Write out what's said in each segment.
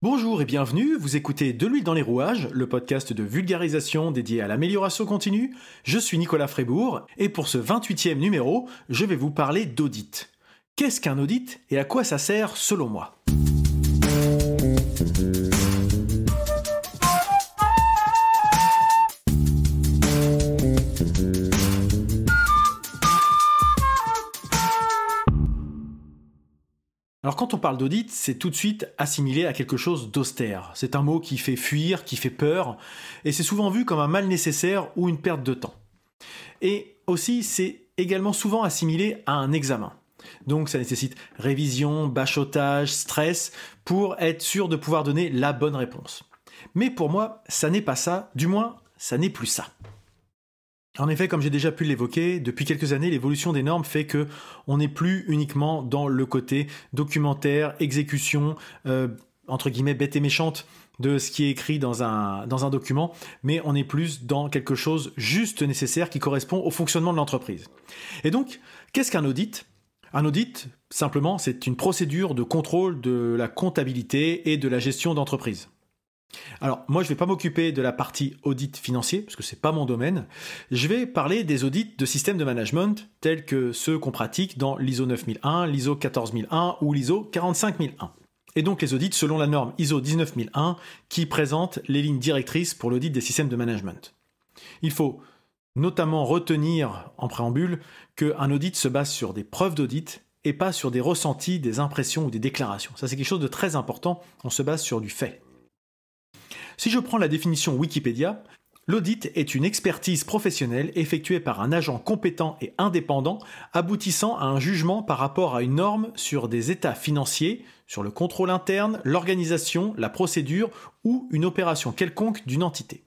Bonjour et bienvenue, vous écoutez De l'huile dans les rouages, le podcast de vulgarisation dédié à l'amélioration continue. Je suis Nicolas Frébourg et pour ce 28e numéro, je vais vous parler d'audit. Qu'est-ce qu'un audit et à quoi ça sert selon moi ? Alors quand on parle d'audit, c'est tout de suite assimilé à quelque chose d'austère. C'est un mot qui fait fuir, qui fait peur, et c'est souvent vu comme un mal nécessaire ou une perte de temps. Et aussi, c'est également souvent assimilé à un examen. Donc ça nécessite révision, bachotage, stress, pour être sûr de pouvoir donner la bonne réponse. Mais pour moi, ça n'est pas ça, du moins, ça n'est plus ça. En effet, comme j'ai déjà pu l'évoquer, depuis quelques années, l'évolution des normes fait que on n'est plus uniquement dans le côté documentaire, exécution, entre guillemets bête et méchante de ce qui est écrit dans un document, mais on est plus dans quelque chose juste nécessaire qui correspond au fonctionnement de l'entreprise. Et donc, qu'est-ce qu'un audit ? Un audit, simplement, c'est une procédure de contrôle de la comptabilité et de la gestion d'entreprise. Alors, moi, je ne vais pas m'occuper de la partie audit financier, parce que ce n'est pas mon domaine. Je vais parler des audits de systèmes de management, tels que ceux qu'on pratique dans l'ISO 9001, l'ISO 14001 ou l'ISO 45001. Et donc les audits selon la norme ISO 19001, qui présente les lignes directrices pour l'audit des systèmes de management. Il faut notamment retenir, en préambule, qu'un audit se base sur des preuves d'audit et pas sur des ressentis, des impressions ou des déclarations. Ça, c'est quelque chose de très important, on se base sur du fait. Si je prends la définition Wikipédia, l'audit est une expertise professionnelle effectuée par un agent compétent et indépendant aboutissant à un jugement par rapport à une norme sur des états financiers, sur le contrôle interne, l'organisation, la procédure ou une opération quelconque d'une entité.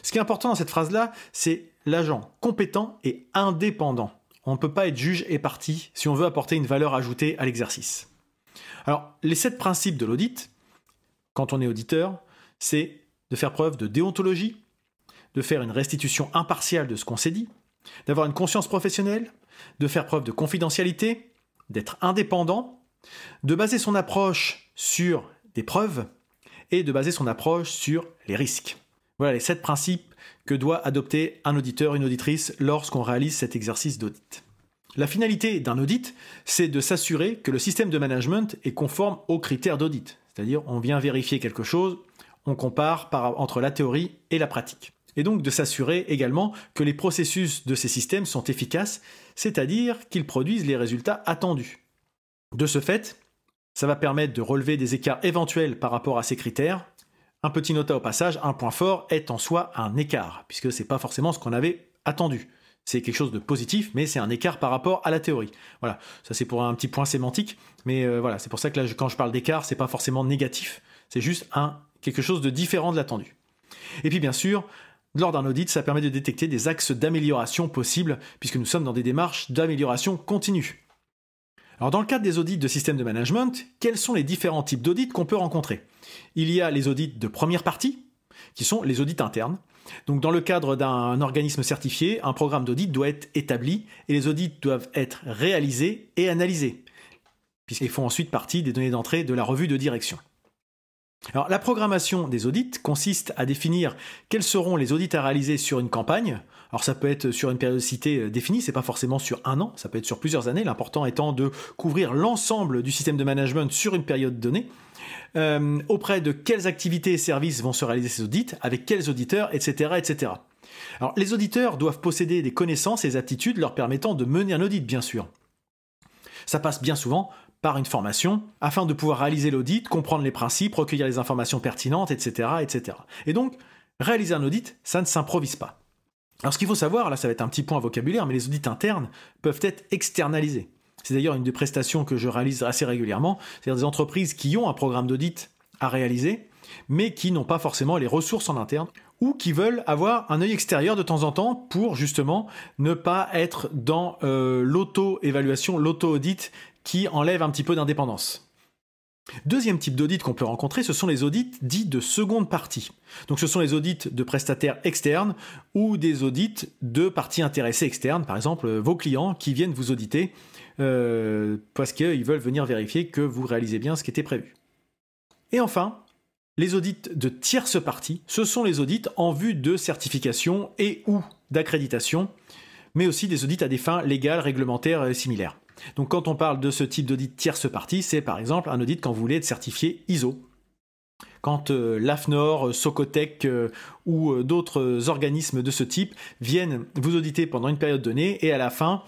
Ce qui est important dans cette phrase-là, c'est l'agent compétent et indépendant. On ne peut pas être juge et partie si on veut apporter une valeur ajoutée à l'exercice. Alors, les 7 principes de l'audit, quand on est auditeur, c'est de faire preuve de déontologie, de faire une restitution impartiale de ce qu'on s'est dit, d'avoir une conscience professionnelle, de faire preuve de confidentialité, d'être indépendant, de baser son approche sur des preuves et de baser son approche sur les risques. Voilà les 7 principes que doit adopter un auditeur, une auditrice lorsqu'on réalise cet exercice d'audit. La finalité d'un audit, c'est de s'assurer que le système de management est conforme aux critères d'audit. C'est-à-dire, on vient vérifier quelque chose, on compare entre la théorie et la pratique. Et donc de s'assurer également que les processus de ces systèmes sont efficaces, c'est-à-dire qu'ils produisent les résultats attendus. De ce fait, ça va permettre de relever des écarts éventuels par rapport à ces critères. Un petit nota au passage, un point fort est en soi un écart, puisque ce n'est pas forcément ce qu'on avait attendu. C'est quelque chose de positif, mais c'est un écart par rapport à la théorie. Voilà, ça c'est pour un petit point sémantique, mais voilà, c'est pour ça que là, quand je parle d'écart, c'est pas forcément négatif, c'est juste quelque chose de différent de l'attendu. Et puis bien sûr, lors d'un audit, ça permet de détecter des axes d'amélioration possibles, puisque nous sommes dans des démarches d'amélioration continue. Alors dans le cadre des audits de système de management, quels sont les différents types d'audits qu'on peut rencontrer ? Il y a les audits de première partie, qui sont les audits internes. Donc dans le cadre d'un organisme certifié, un programme d'audit doit être établi et les audits doivent être réalisés et analysés, puisqu'ils font ensuite partie des données d'entrée de la revue de direction. Alors, la programmation des audits consiste à définir quels seront les audits à réaliser sur une campagne. Alors ça peut être sur une périodicité définie, c'est pas forcément sur un an, ça peut être sur plusieurs années, l'important étant de couvrir l'ensemble du système de management sur une période donnée. Auprès de quelles activités et services vont se réaliser ces audits, avec quels auditeurs, etc., etc. Alors les auditeurs doivent posséder des connaissances et des aptitudes leur permettant de mener un audit, bien sûr. Ça passe bien souvent par une formation, afin de pouvoir réaliser l'audit, comprendre les principes, recueillir les informations pertinentes, etc., etc. Et donc, réaliser un audit, ça ne s'improvise pas. Alors ce qu'il faut savoir, là ça va être un petit point vocabulaire, mais les audits internes peuvent être externalisés. C'est d'ailleurs une des prestations que je réalise assez régulièrement, c'est-à-dire des entreprises qui ont un programme d'audit à réaliser, mais qui n'ont pas forcément les ressources en interne, ou qui veulent avoir un œil extérieur de temps en temps pour justement ne pas être dans l'auto-évaluation, l'auto-audit qui enlève un petit peu d'indépendance. Deuxième type d'audit qu'on peut rencontrer, ce sont les audits dits de seconde partie. Donc ce sont les audits de prestataires externes ou des audits de parties intéressées externes, par exemple vos clients qui viennent vous auditer parce qu'ils veulent venir vérifier que vous réalisez bien ce qui était prévu. Et enfin, Les audits de tierces parties, ce sont les audits en vue de certification et ou d'accréditation, mais aussi des audits à des fins légales, réglementaires et similaires. Donc quand on parle de ce type d'audit tierce partie, c'est par exemple un audit quand vous voulez être certifié ISO. Quand l'AFNOR, Socotec ou d'autres organismes de ce type viennent vous auditer pendant une période donnée et à la fin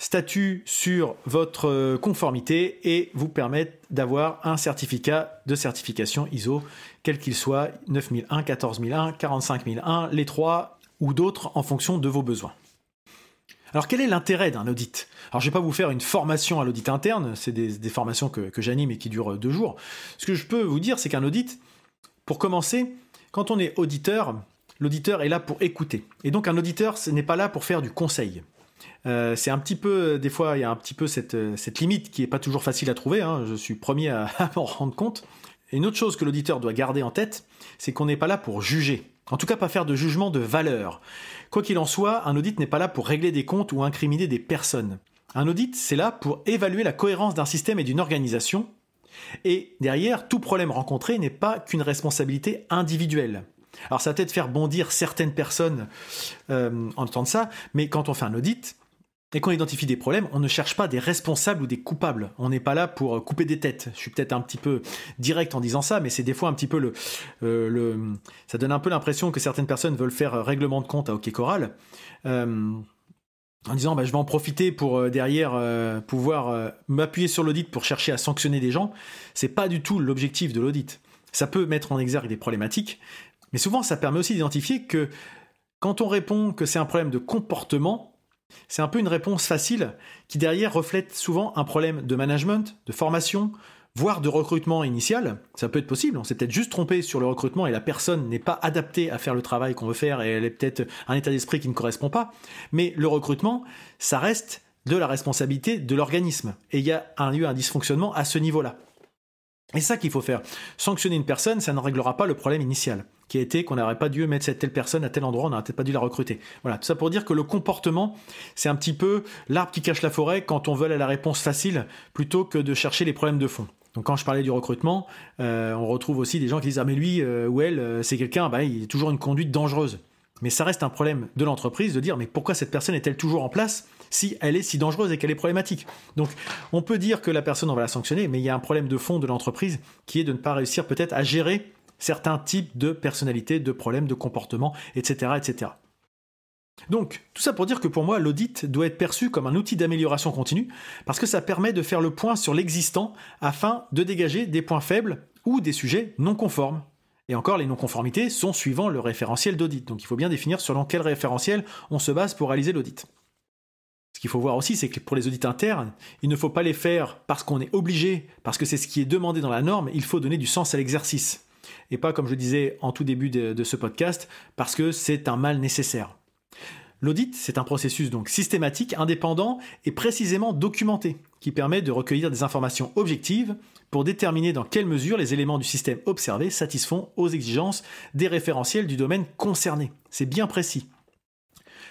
statuent sur votre conformité et vous permettent d'avoir un certificat de certification ISO, quel qu'il soit, 9001, 14001, 45001, les trois ou d'autres en fonction de vos besoins. Alors quel est l'intérêt d'un audit ? Alors je ne vais pas vous faire une formation à l'audit interne, c'est des formations que j'anime et qui durent 2 jours. Ce que je peux vous dire, c'est qu'un audit, pour commencer, quand on est auditeur, l'auditeur est là pour écouter. Et donc un auditeur, ce n'est pas là pour faire du conseil. C'est un petit peu, des fois, il y a un petit peu cette limite qui n'est pas toujours facile à trouver, hein, je suis premier à m'en rendre compte. Et une autre chose que l'auditeur doit garder en tête, c'est qu'on n'est pas là pour juger. En tout cas, pas faire de jugement de valeur. Quoi qu'il en soit, un audit n'est pas là pour régler des comptes ou incriminer des personnes. Un audit, c'est là pour évaluer la cohérence d'un système et d'une organisation. Et derrière, tout problème rencontré n'est pas qu'une responsabilité individuelle. Alors ça va peut-être faire bondir certaines personnes en entendant ça, mais quand on fait un audit et qu'on identifie des problèmes, on ne cherche pas des responsables ou des coupables. On n'est pas là pour couper des têtes. Je suis peut-être un petit peu direct en disant ça, mais c'est des fois un petit peu ça donne un peu l'impression que certaines personnes veulent faire règlement de compte à OK Corral. En disant je vais en profiter pour derrière pouvoir m'appuyer sur l'audit pour chercher à sanctionner des gens. C'est pas du tout l'objectif de l'audit. Ça peut mettre en exergue des problématiques, mais souvent ça permet aussi d'identifier que quand on répond que c'est un problème de comportement, c'est un peu une réponse facile qui derrière reflète souvent un problème de management, de formation, voire de recrutement initial. Ça peut être possible, on s'est peut-être juste trompé sur le recrutement et la personne n'est pas adaptée à faire le travail qu'on veut faire et elle est peut-être un état d'esprit qui ne correspond pas. Mais le recrutement, ça reste de la responsabilité de l'organisme. Et il y a eu un dysfonctionnement à ce niveau-là. Et c'est ça qu'il faut faire. Sanctionner une personne, ça ne réglera pas le problème initial, qui a été qu'on n'aurait pas dû mettre cette telle personne à tel endroit, on n'aurait peut-être pas dû la recruter. Voilà, tout ça pour dire que le comportement, c'est un petit peu l'arbre qui cache la forêt quand on veut aller à la réponse facile, plutôt que de chercher les problèmes de fond. Donc quand je parlais du recrutement, on retrouve aussi des gens qui disent « Ah mais lui ou elle, c'est quelqu'un, il a toujours une conduite dangereuse ». Mais ça reste un problème de l'entreprise de dire « Mais pourquoi cette personne est-elle toujours en place ?» si elle est si dangereuse et qu'elle est problématique. Donc, on peut dire que la personne, on va la sanctionner, mais il y a un problème de fond de l'entreprise qui est de ne pas réussir peut-être à gérer certains types de personnalités, de problèmes, de comportements, etc., etc. Donc, tout ça pour dire que pour moi, l'audit doit être perçu comme un outil d'amélioration continue parce que ça permet de faire le point sur l'existant afin de dégager des points faibles ou des sujets non conformes. Et encore, les non-conformités sont suivant le référentiel d'audit. Donc, il faut bien définir selon quel référentiel on se base pour réaliser l'audit. Ce qu'il faut voir aussi, c'est que pour les audits internes, il ne faut pas les faire parce qu'on est obligé, parce que c'est ce qui est demandé dans la norme, il faut donner du sens à l'exercice. Et pas, comme je le disais en tout début de ce podcast, parce que c'est un mal nécessaire. L'audit, c'est un processus donc systématique, indépendant et précisément documenté, qui permet de recueillir des informations objectives pour déterminer dans quelle mesure les éléments du système observé satisfont aux exigences des référentiels du domaine concerné. C'est bien précis.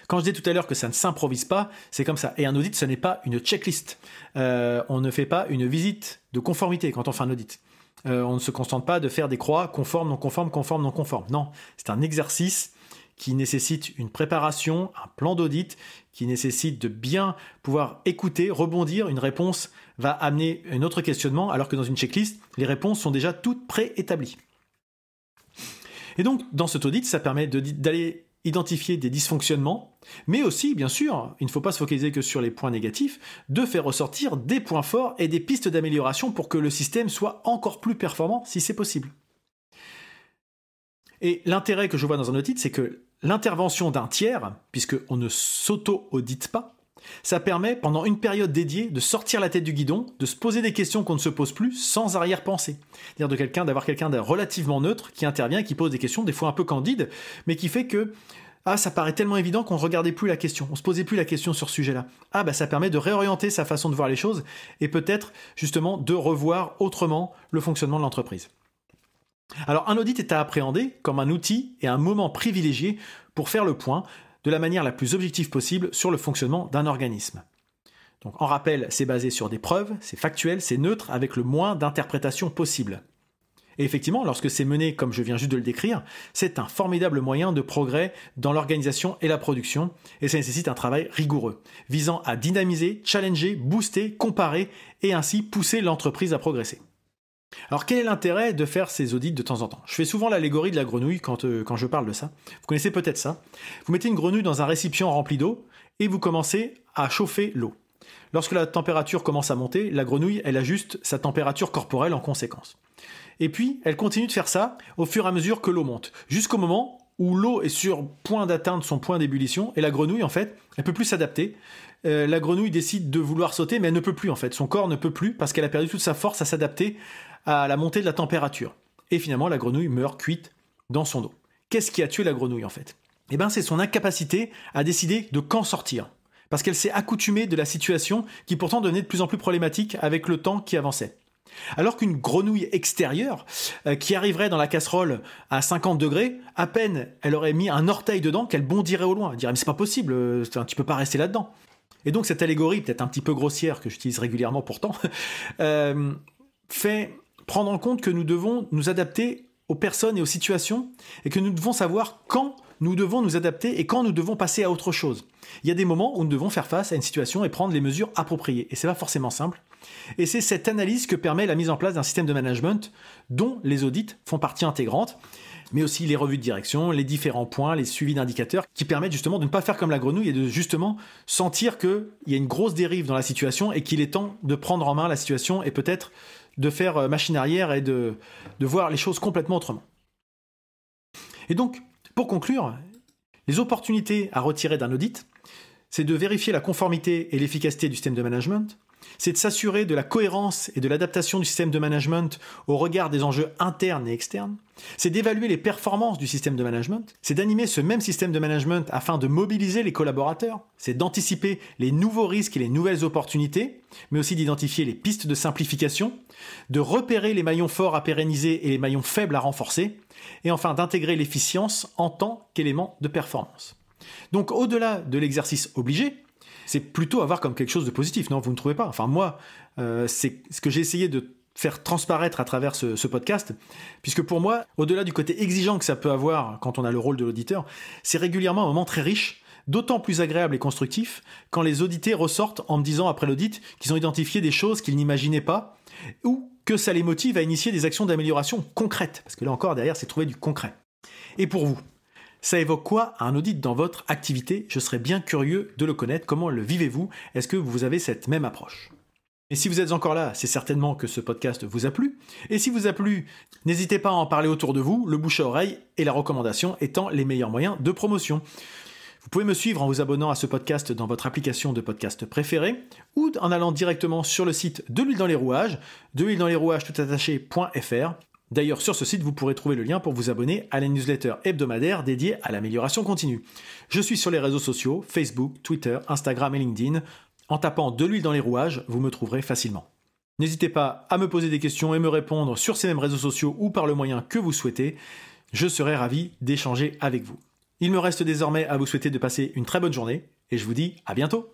Quand je disais tout à l'heure que ça ne s'improvise pas, c'est comme ça. Et un audit, ce n'est pas une checklist. On ne fait pas une visite de conformité quand on fait un audit. On ne se contente pas de faire des croix conforme, non conforme, conforme, non conforme. Non, c'est un exercice qui nécessite une préparation, un plan d'audit, qui nécessite de bien pouvoir écouter, rebondir. Une réponse va amener un autre questionnement, alors que dans une checklist, les réponses sont déjà toutes préétablies. Et donc, dans cet audit, ça permet d'aller identifier des dysfonctionnements, mais aussi, bien sûr, il ne faut pas se focaliser que sur les points négatifs, de faire ressortir des points forts et des pistes d'amélioration pour que le système soit encore plus performant si c'est possible. Et l'intérêt que je vois dans un audit, c'est que l'intervention d'un tiers, puisqu'on ne s'auto-audite pas, ça permet, pendant une période dédiée, de sortir la tête du guidon, de se poser des questions qu'on ne se pose plus sans arrière-pensée. C'est-à-dire d'avoir quelqu'un de relativement neutre qui intervient, qui pose des questions, des fois un peu candides, mais qui fait que ça paraît tellement évident qu'on ne regardait plus la question, on ne se posait plus la question sur ce sujet-là. Ça permet de réorienter sa façon de voir les choses et peut-être justement de revoir autrement le fonctionnement de l'entreprise. Alors un audit est à appréhender comme un outil et un moment privilégié pour faire le point de la manière la plus objective possible sur le fonctionnement d'un organisme. Donc en rappel, c'est basé sur des preuves, c'est factuel, c'est neutre, avec le moins d'interprétations possible. Et effectivement, lorsque c'est mené comme je viens juste de le décrire, c'est un formidable moyen de progrès dans l'organisation et la production, et ça nécessite un travail rigoureux, visant à dynamiser, challenger, booster, comparer, et ainsi pousser l'entreprise à progresser. Alors quel est l'intérêt de faire ces audits de temps en temps ? Je fais souvent l'allégorie de la grenouille quand je parle de ça. Vous connaissez peut-être ça. Vous mettez une grenouille dans un récipient rempli d'eau, et vous commencez à chauffer l'eau. Lorsque la température commence à monter, la grenouille, elle ajuste sa température corporelle en conséquence. Et puis, elle continue de faire ça au fur et à mesure que l'eau monte, jusqu'au moment où l'eau est sur point d'atteindre son point d'ébullition, et la grenouille, en fait, elle peut plus s'adapter. La grenouille décide de vouloir sauter, mais elle ne peut plus, en fait. Son corps ne peut plus, parce qu'elle a perdu toute sa force à s'adapter à la montée de la température. Et finalement, la grenouille meurt cuite dans son eau. Qu'est-ce qui a tué la grenouille, en fait ? Eh bien, c'est son incapacité à décider de quand sortir. Parce qu'elle s'est accoutumée de la situation qui pourtant devenait de plus en plus problématique avec le temps qui avançait. Alors qu'une grenouille extérieure qui arriverait dans la casserole à 50 degrés, à peine elle aurait mis un orteil dedans qu'elle bondirait au loin. Elle dirait mais c'est pas possible, tu peux pas rester là-dedans. Et donc cette allégorie, peut-être un petit peu grossière, que j'utilise régulièrement pourtant, fait prendre en compte que nous devons nous adapter aux personnes et aux situations, et que nous devons savoir quand nous devons nous adapter et quand nous devons passer à autre chose. Il y a des moments où nous devons faire face à une situation et prendre les mesures appropriées. Et c'est pas forcément simple. Et c'est cette analyse que permet la mise en place d'un système de management dont les audits font partie intégrante, mais aussi les revues de direction, les différents points, les suivis d'indicateurs qui permettent justement de ne pas faire comme la grenouille et de justement sentir qu'il y a une grosse dérive dans la situation et qu'il est temps de prendre en main la situation et peut-être de faire machine arrière et de voir les choses complètement autrement. Et donc, pour conclure, les opportunités à retirer d'un audit, c'est de vérifier la conformité et l'efficacité du système de management, c'est de s'assurer de la cohérence et de l'adaptation du système de management au regard des enjeux internes et externes, c'est d'évaluer les performances du système de management, c'est d'animer ce même système de management afin de mobiliser les collaborateurs, c'est d'anticiper les nouveaux risques et les nouvelles opportunités, mais aussi d'identifier les pistes de simplification, de repérer les maillons forts à pérenniser et les maillons faibles à renforcer, et enfin d'intégrer l'efficience en tant qu'élément de performance. Donc au-delà de l'exercice obligé, c'est plutôt à voir comme quelque chose de positif, non ? Vous ne trouvez pas ? Enfin moi, c'est ce que j'ai essayé de faire transparaître à travers ce podcast, puisque pour moi, au-delà du côté exigeant que ça peut avoir quand on a le rôle de l'auditeur, c'est régulièrement un moment très riche, d'autant plus agréable et constructif quand les audités ressortent en me disant après l'audit qu'ils ont identifié des choses qu'ils n'imaginaient pas, ou que ça les motive à initier des actions d'amélioration concrètes, parce que là encore, derrière, c'est trouver du concret. Et pour vous, ça évoque quoi un audit dans votre activité ? Je serais bien curieux de le connaître. Comment le vivez-vous ? Est-ce que vous avez cette même approche ? Et si vous êtes encore là, c'est certainement que ce podcast vous a plu. Et si vous a plu, n'hésitez pas à en parler autour de vous, le bouche à oreille et la recommandation étant les meilleurs moyens de promotion. Vous pouvez me suivre en vous abonnant à ce podcast dans votre application de podcast préférée ou en allant directement sur le site de l'huile dans les rouages, toutattaché.fr. D'ailleurs, sur ce site, vous pourrez trouver le lien pour vous abonner à la newsletter hebdomadaire dédiée à l'amélioration continue. Je suis sur les réseaux sociaux, Facebook, Twitter, Instagram et LinkedIn. En tapant de l'huile dans les rouages, vous me trouverez facilement. N'hésitez pas à me poser des questions et me répondre sur ces mêmes réseaux sociaux ou par le moyen que vous souhaitez. Je serai ravi d'échanger avec vous. Il me reste désormais à vous souhaiter de passer une très bonne journée et je vous dis à bientôt.